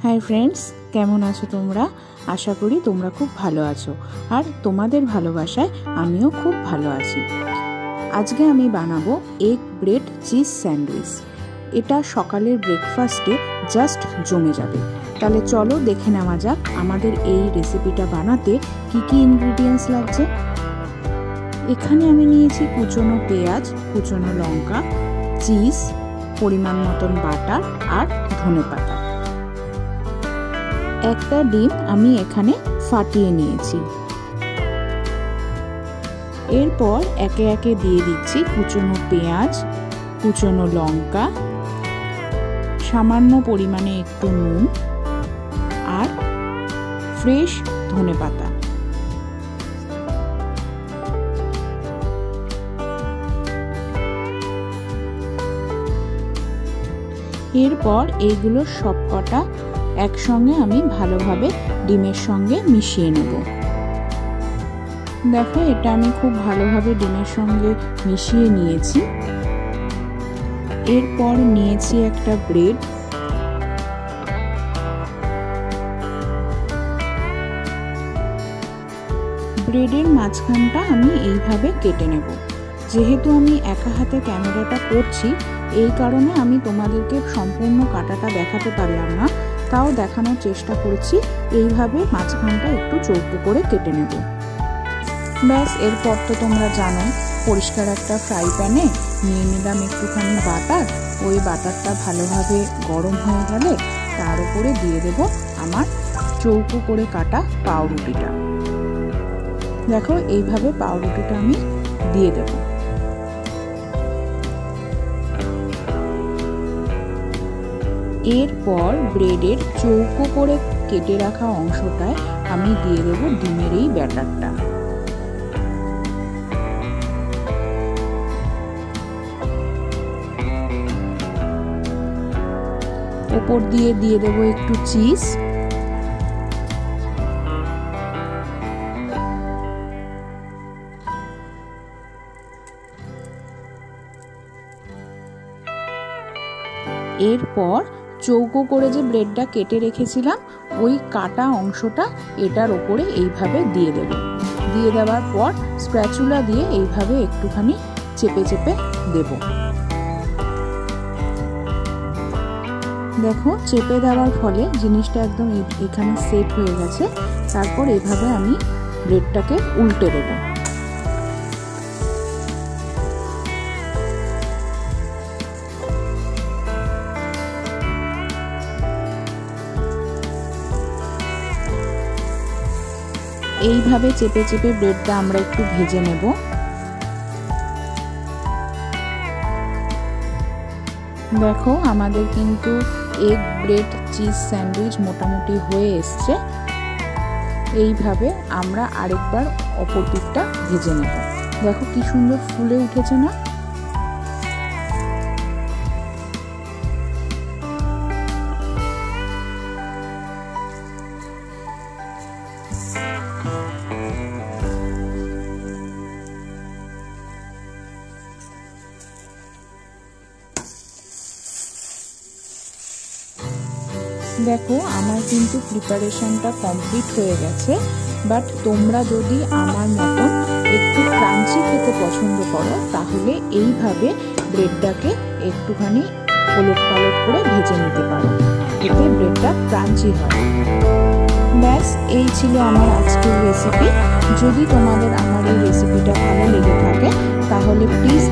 Hi friends केमन आछो तोमरा आशा करी तोमरा खूब भालो आछो और तोमादेर भालोबासाय आमिओ खूब भालो आछि। आजके आमी बानाबो एग ब्रेड चीज सैंडउइच। एटा सकालेर ब्रेकफास्टे जस्ट जमे जाबे। ताहले चलो देखे नेওয়া যাক आमादेर এই রেসিপিটা বানাতে কি কি ইনগ্রেডিয়েন্টস লাগছে। এখানে আমি নিয়েছি কুচনো পেঁয়াজ, কুচনো লঙ্কা, চিজ, পরিমাণ মতন বাটার আর ধনেপাতা। একটা ডিম আমি এখানে ফাটিয়ে নিয়েছি। এরপর একে একে দিয়ে দিচ্ছি কুচনো পেঁয়াজ, কুচনো লঙ্কা, সামান্য পরিমাণে একটু নুন আর ফ্রেশ ধনেপাতা। এরপর এইগুলো সবকটা একসঙ্গে আমি ভালোভাবে ডিমের সঙ্গে মিশিয়ে নেব। দেখো এটা আমি খুব ভালোভাবে ডিমের সঙ্গে মিশিয়ে নিয়েছি। এরপর নিয়েছি একটা ব্রেড। ব্রেডের মাঝখানটা আমি এইভাবে কেটে নেব। যেহেতু আমি একা হাতে ক্যামেরাটা করছি এই কারণে আমি তোমাদেরকে সম্পূর্ণ কাটাটা দেখাতে পারলাম না, তাও দেখানোর চেষ্টা করছি। এইভাবে মাঝখানটা একটু চৌকো করে কেটে নেব। ব্যাস এরপর তো তোমরা জানো পরিষ্কার একটা ফ্রাই প্যানে নিয়ে নিলাম একটুখানি বাটার। ওই বাটারটা ভালোভাবে গরম হয়ে গেলে তার উপরে দিয়ে দেব আমার চৌকো করে কাটা পাউরুটিটা। দেখো এইভাবে পাউরুটিটা আমি দিয়ে দেব। এরপর ব্রেডের চৌকো করে কেটে রাখা অংশটায় আমি দিয়ে দেব ডিমের এই ব্যাটারটা। উপর দিয়ে দেব একটু চিজ। এরপর চৌকো করে যে ব্রেডটা কেটে রেখেছিলাম ওই কাটা অংশটা এটার উপরে এইভাবে দিয়ে দেব। দিয়ে দেওয়ার পর স্প্যাচুলা দিয়ে এইভাবে একটুখানি চেপে চেপে দেব। দেখো চেপে দেওয়ার ফলে জিনিসটা একদম এখানে সেট হয়ে গেছে। তারপর এইভাবে আমি ব্রেডটাকে উল্টে দেব। এইভাবে চেপে চেপে ব্রেডটা আমরা একটু ভেজে নেব। দেখো আমাদের কিন্তু এগ ব্রেড চিজ স্যান্ডউইচ মোটামুটি হয়ে এসছে। এইভাবে আমরা আরেকবার অপর পিঠটা ভেজে নেব। দেখো কি সুন্দর ফুলে উঠেছে না। দেখো আমার কিন্তু প্রিপারেশনটা কমপ্লিট হয়ে গেছে। বাট তোমরা যদি আমার মতন একটু ক্রাঞ্চি খেতে পছন্দ করো তাহলে এইভাবে ব্রেডটাকে একটুখানি ওলট পালট করে ভেজে নিতে পারো, এতে ব্রেডটা ক্রাঞ্চি হয়। ব্যাস এই ছিল আমার আজকের রেসিপি। যদি তোমাদের আমার এই রেসিপিটা ভালো লেগে থাকে তাহলে প্লিজ